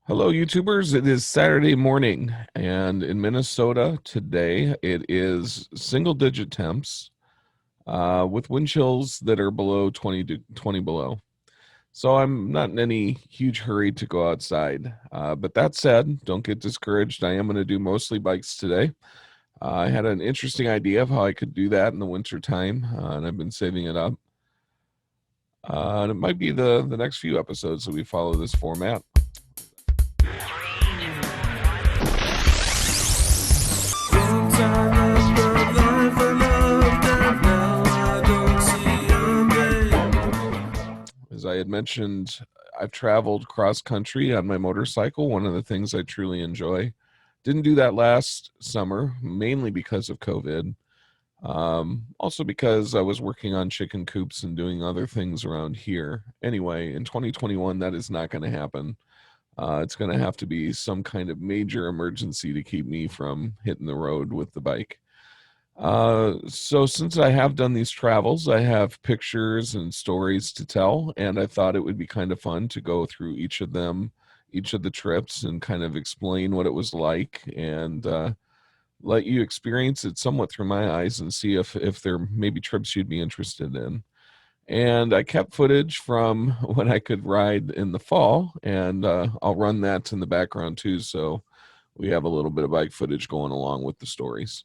Hello, YouTubers. It is Saturday morning, and in Minnesota today, it is single-digit temps with wind chills that are below 20 below. So I'm not in any huge hurry to go outside. But that said, don't get discouraged. I am going to do mostly bikes today. I had an interesting idea of how I could do that in the winter time, and I've been saving it up. And it might be the next few episodes that we follow this format. As I had mentioned, I've traveled cross country on my motorcycle, one of the things I truly enjoy. Didn't do that last summer, mainly because of COVID. Also because I was working on chicken coops and doing other things around here. Anyway, in 2021, that is not going to happen. It's going to have to be some kind of major emergency to keep me from hitting the road with the bike. So since I have done these travels, I have pictures and stories to tell, and I thought it would be kind of fun to go through each of them, each of the trips, and kind of explain what it was like, and let you experience it somewhat through my eyes and see if there may be trips you'd be interested in. And I kept footage from when I could ride in the fall, and I'll run that in the background too, so we have a little bit of bike footage going along with the stories.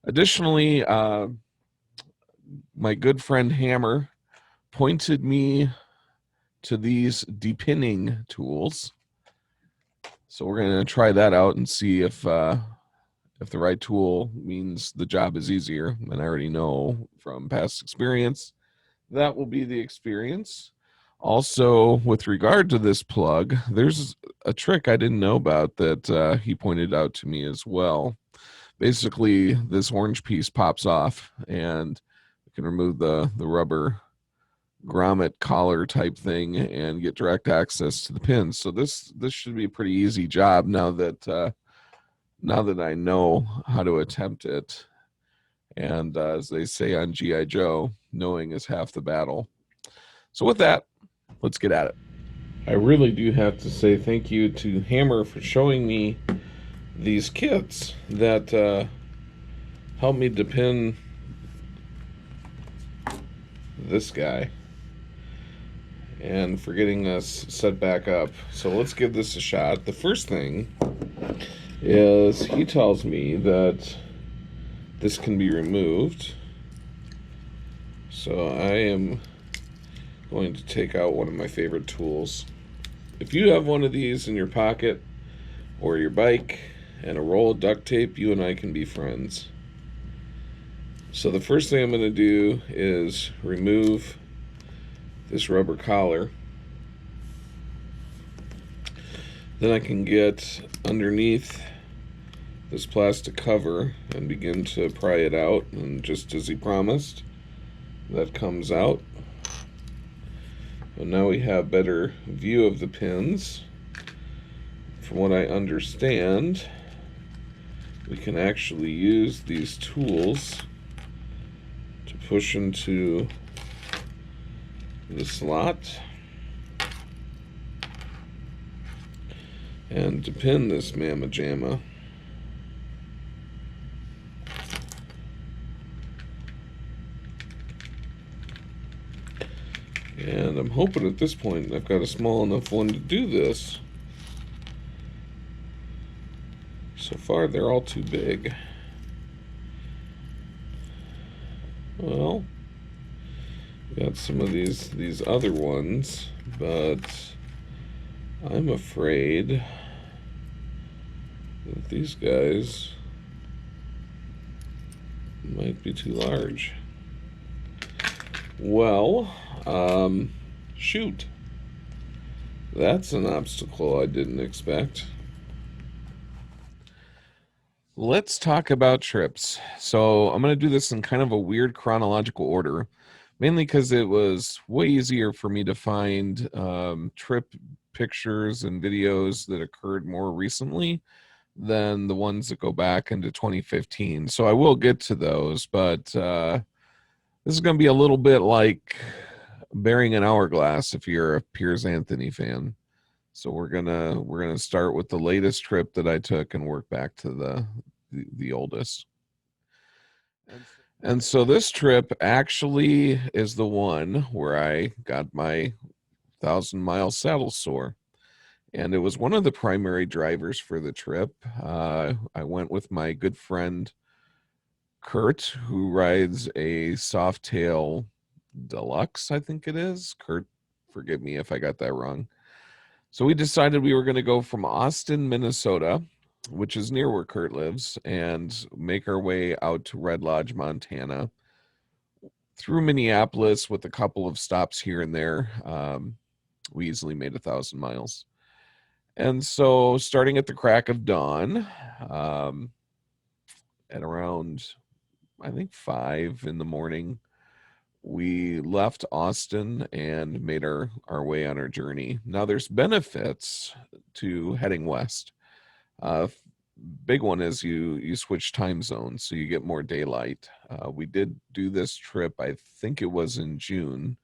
Additionally, my good friend Hammer pointed me to these depinning tools. So we're going to try that out and see if the right tool means the job is easier. And I already know from past experience that will be the experience. Also, with regard to this plug, there's a trick I didn't know about that he pointed out to me as well. Basically, this orange piece pops off, and you can remove the rubber grommet collar type thing and get direct access to the pins. So this should be a pretty easy job now that I know how to attempt it. And as they say on G.I. Joe, knowing is half the battle. So with that, let's get at it. I really do have to say thank you to Hammer for showing me these kits that help me depin this guy and for getting us set back up. So let's give this a shot. The first thing is he tells me that this can be removed. So I am going to take out one of my favorite tools. If you have one of these in your pocket or your bike and a roll of duct tape, you and I can be friends. So the first thing I'm going to do is remove this rubber collar. Then I can get underneath this plastic cover and begin to pry it out, and just as he promised, that comes out. And now we have better view of the pins. From what I understand, we can actually use these tools to push into the slot and to pin this mamma jamma. And I'm hoping at this point I've got a small enough one to do this. So far they're all too big. Well, got some of these other ones, but I'm afraid that these guys might be too large. Well, shoot. That's an obstacle I didn't expect. Let's talk about trips. So I'm going to do this in kind of a weird chronological order, mainly because it was way easier for me to find trip pictures and videos that occurred more recently than the ones that go back into 2015. So I will get to those, but this is going to be a little bit like Bearing an Hourglass if you're a Piers Anthony fan. So we're gonna start with the latest trip that I took and work back to the oldest. And so this trip actually is the one where I got my 1,000-mile saddle sore. And it was one of the primary drivers for the trip. I went with my good friend Kurt, who rides a Softail Deluxe, I think it is. Kurt, forgive me if I got that wrong. So we decided we were going to go from Austin, Minnesota, which is near where Kurt lives, and make our way out to Red Lodge, Montana, through Minneapolis with a couple of stops here and there. We easily made 1,000 miles. And so, starting at the crack of dawn, at around, I think, 5 in the morning, we left Austin and made our way on our journey. Now, there's benefits to heading west. Big one is you switch time zones, so you get more daylight. We did do this trip, I think it was in June,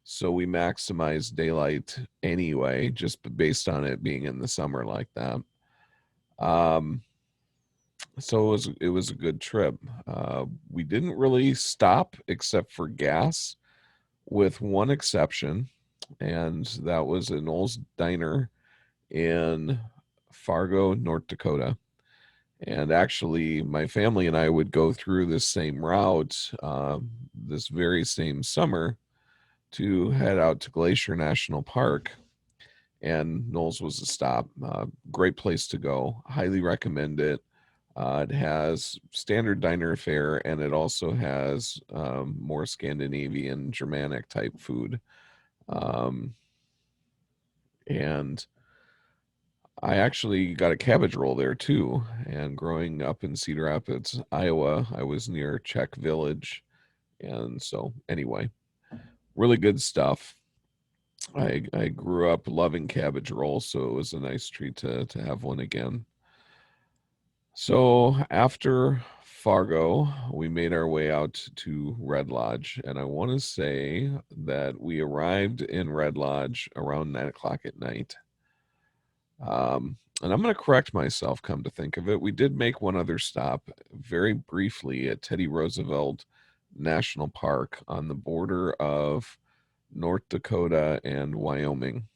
so we maximized daylight anyway, just based on it being in the summer like that. So it was a good trip. We didn't really stop except for gas, with one exception, and that was an Old Diner in Fargo, North Dakota. And actually, my family and I would go through this same route, this very same summer, to head out to Glacier National Park. And Knowles was a stop. Great place to go. Highly recommend it. It has standard diner fare, and it also has more Scandinavian, Germanic type food. And I actually got a cabbage roll there too. And growing up in Cedar Rapids, Iowa, I was near Czech Village. And so, anyway, really good stuff. I grew up loving cabbage rolls, so it was a nice treat to have one again. So after Fargo, we made our way out to Red Lodge, and I want to say that we arrived in Red Lodge around 9 o'clock at night. And I'm going to correct myself, come to think of it. We did make one other stop very briefly at Teddy Roosevelt National Park on the border of North Dakota and Wyoming.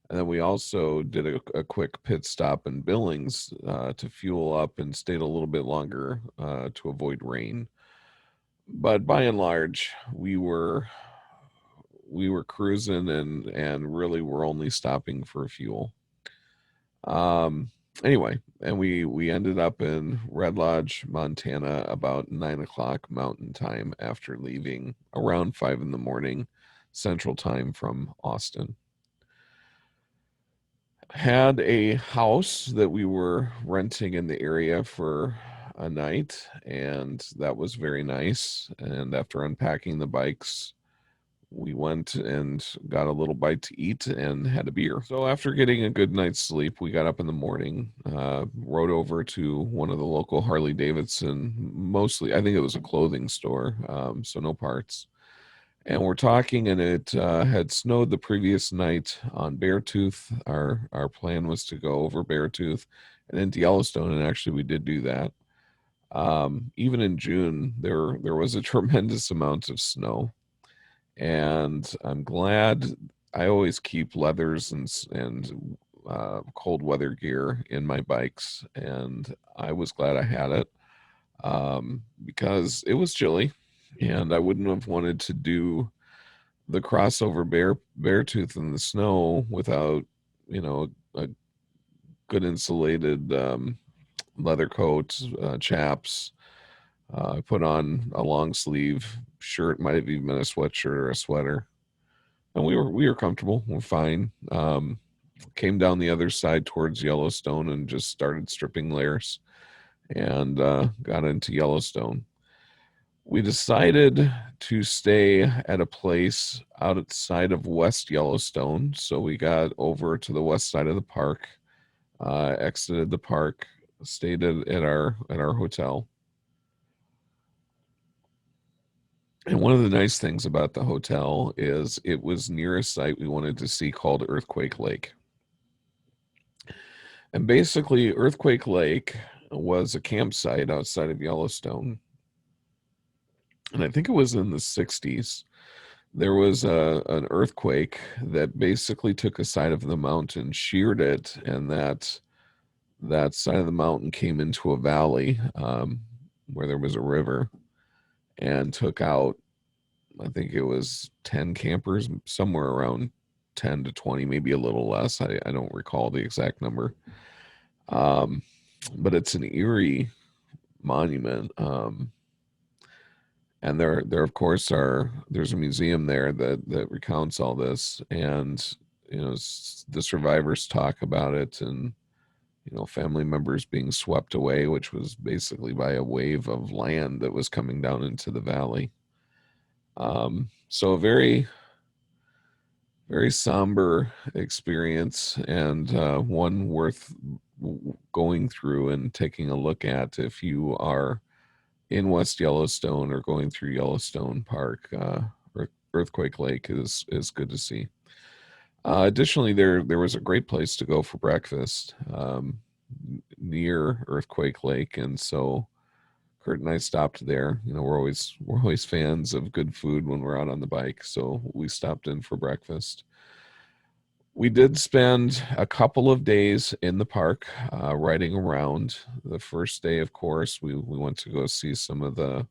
And then we also did a quick pit stop in Billings to fuel up and stayed a little bit longer to avoid rain. But by and large, we were cruising and really were only stopping for fuel. Anyway, and we ended up in Red Lodge, Montana about 9 o'clock Mountain Time after leaving around 5 in the morning Central Time from Austin. Had a house that we were renting in the area for a night, and that was very nice. And after unpacking the bikes, we went and got a little bite to eat and had a beer. So after getting a good night's sleep, we got up in the morning, rode over to one of the local Harley Davidson, mostly, I think it was a clothing store, so no parts. And we're talking, and it had snowed the previous night on Beartooth. Our plan was to go over Beartooth and into Yellowstone, and actually we did do that. Even in June, there was a tremendous amount of snow, and I'm glad. I always keep leathers and cold weather gear in my bikes, and I was glad I had it because it was chilly. And I wouldn't have wanted to do the crossover Beartooth in the snow without, a good insulated leather coat, chaps. I put on a long sleeve shirt, might have even been a sweatshirt or a sweater, and we were comfortable. We're fine. Came down the other side towards Yellowstone and just started stripping layers, and got into Yellowstone. We decided to stay at a place outside of West Yellowstone. So we got over to the west side of the park, exited the park, stayed at our hotel. And one of the nice things about the hotel is it was near a site we wanted to see called Earthquake Lake. And basically, Earthquake Lake was a campsite outside of Yellowstone. And I think it was in the 60s. There was an earthquake that basically took a side of the mountain, sheared it, and that side of the mountain came into a valley where there was a river and took out, I think it was 10 campers, somewhere around 10 to 20, maybe a little less. I don't recall the exact number. Um, but it's an eerie monument. And there of course there's a museum there that recounts all this, and the survivors talk about it, and family members being swept away, which was basically by a wave of land that was coming down into the valley. So a very, very somber experience, and one worth going through and taking a look at if you are in West Yellowstone or going through Yellowstone Park. Earthquake Lake is good to see. Additionally, there was a great place to go for breakfast near Earthquake Lake, and so Kurt and I stopped there. We're always fans of good food when we're out on the bike, so we stopped in for breakfast. We did spend a couple of days in the park riding around. The first day, of course, we went to go see some of the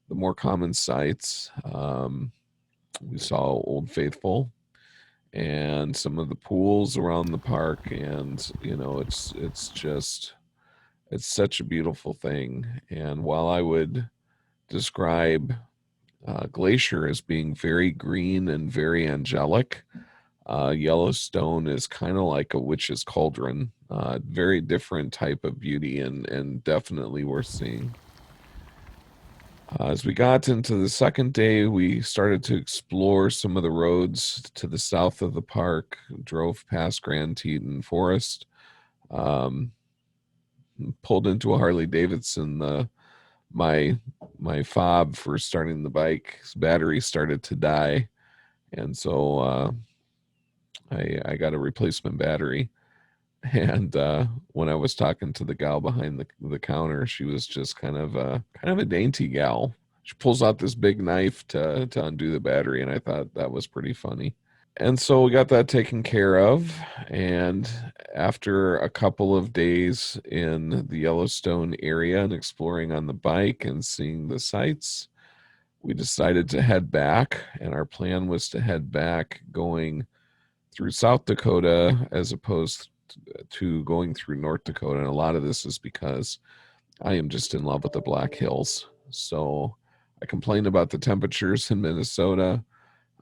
more common sites. We saw Old Faithful and some of the pools around the park, and it's such a beautiful thing. And while I would describe Glacier as being very green and very angelic, Yellowstone is kind of like a witch's cauldron. Very different type of beauty, and definitely worth seeing. As we got into the second day, we started to explore some of the roads to the south of the park, drove past Grand Teton Forest, um, pulled into a Harley Davidson. My fob for starting the bike's battery started to die, and so I got a replacement battery. And when I was talking to the gal behind the counter, she was just kind of a dainty gal. She pulls out this big knife to undo the battery, and I thought that was pretty funny. And so we got that taken care of. And after a couple of days in the Yellowstone area and exploring on the bike and seeing the sights, we decided to head back. And our plan was to head back going through South Dakota as opposed to going through North Dakota. And a lot of this is because I am just in love with the Black Hills. So I complained about the temperatures in Minnesota.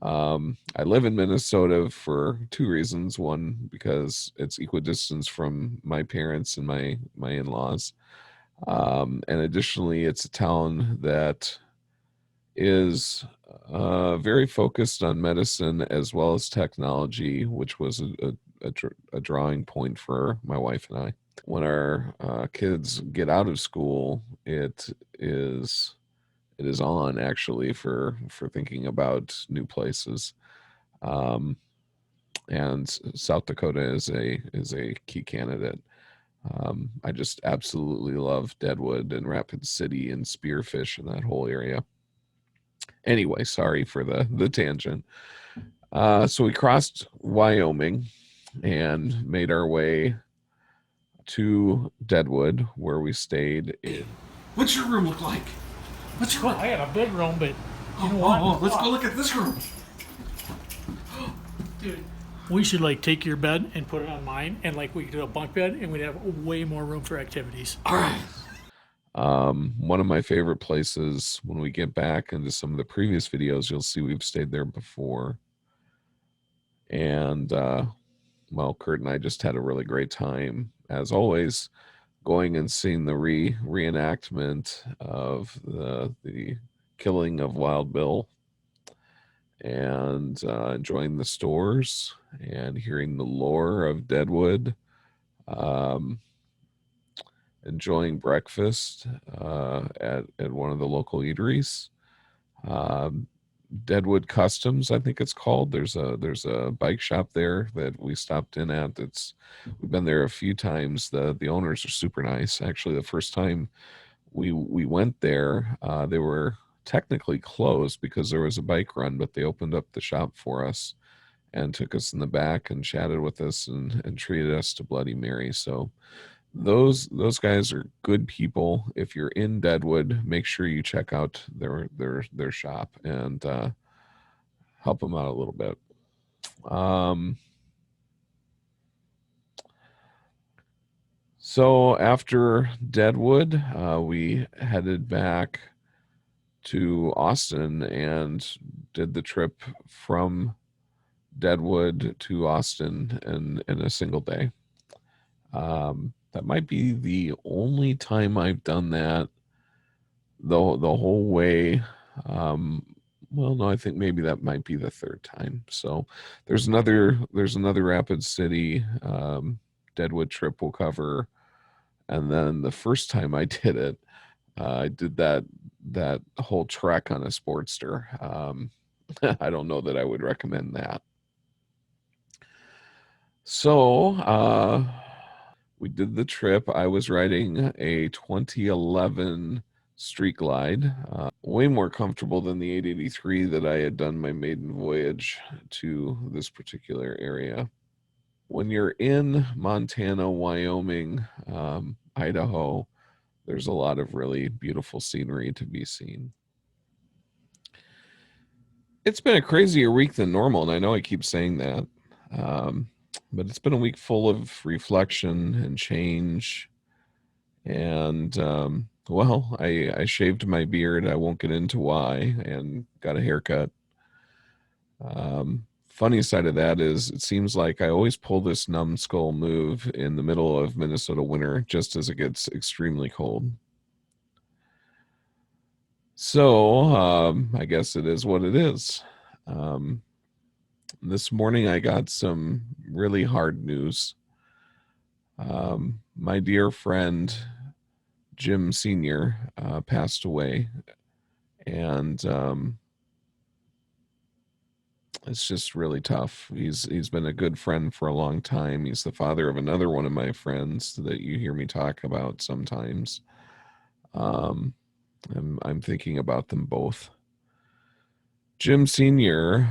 I live in Minnesota for two reasons. One, because it's equidistant from my parents and my in-laws. And additionally, it's a town that is very focused on medicine as well as technology, which was a drawing point for my wife and I. When our kids get out of school, it is on actually for thinking about new places. Um, and South Dakota is a key candidate. I just absolutely love Deadwood and Rapid City and Spearfish and that whole area. Anyway, sorry for the tangent. So we crossed Wyoming and made our way to Deadwood, where we stayed in. What's your room look like? What's your room? I got a big room, but you know what? Let's go look at this room. Dude, we should like take your bed and put it on mine, and like we could do a bunk bed, and we'd have way more room for activities. All right. One of my favorite places when we get back into some of the previous videos, you'll see we've stayed there before. And well, Kurt and I just had a really great time, as always, going and seeing the reenactment of the killing of Wild Bill, and enjoying the stores and hearing the lore of Deadwood. Um, Enjoying breakfast at one of the local eateries. Um, Deadwood Customs, I think it's called. There's a bike shop there that we stopped in at. It's We've been there a few times. The owners are super nice. Actually, the first time we went there, they were technically closed because there was a bike run, but they opened up the shop for us and took us in the back and chatted with us and treated us to Bloody Mary. So those guys are good people. If you're in Deadwood, make sure you check out their shop and help them out a little bit. Um, so after Deadwood, we headed back to Austin and did the trip from Deadwood to Austin in a single day. That might be the only time I've done that the whole way. Um, well, no, I think maybe that might be the third time. So there's another Rapid City Deadwood trip we'll cover, and then the first time I did it, I did that whole trek on a Sportster. I don't know that I would recommend that. So we did the trip. I was riding a 2011 Street Glide, way more comfortable than the 883 that I had done my maiden voyage to this particular area. When you're in Montana, Wyoming, Idaho, there's a lot of really beautiful scenery to be seen. It's been a crazier week than normal, and I know I keep saying that. Um, but it's been a week full of reflection and change. And well, I shaved my beard. I won't get into why, and got a haircut. Funny side of that is it seems like I always pull this numbskull move in the middle of Minnesota winter, just as it gets extremely cold. So I guess it is what it is. Um, this morning I got some really hard news. My dear friend Jim Sr. Passed away, and it's just really tough. He's been a good friend for a long time. He's the father of another one of my friends that you hear me talk about sometimes. Um, I'm thinking about them both. Jim Sr.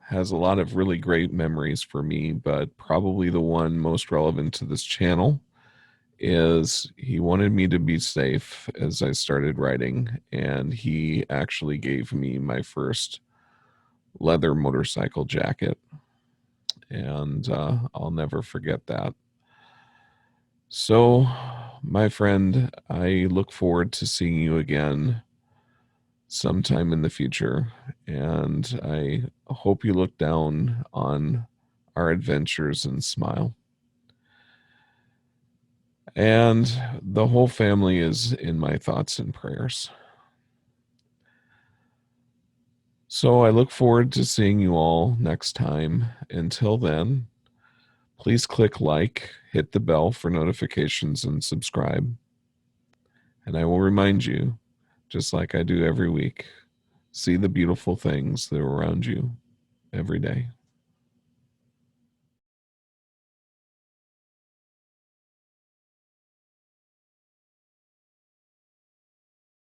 Has a lot of really great memories for me, but probably the one most relevant to this channel is he wanted me to be safe as I started writing, and he actually gave me my first leather motorcycle jacket, and I'll never forget that. So, my friend, I look forward to seeing you again sometime in the future, and I hope you look down on our adventures and smile. And the whole family is in my thoughts and prayers. So I look forward to seeing you all next time. Until then, please click like, hit the bell for notifications, and subscribe. And I will remind you, just like I do every week, see the beautiful things that are around you every day.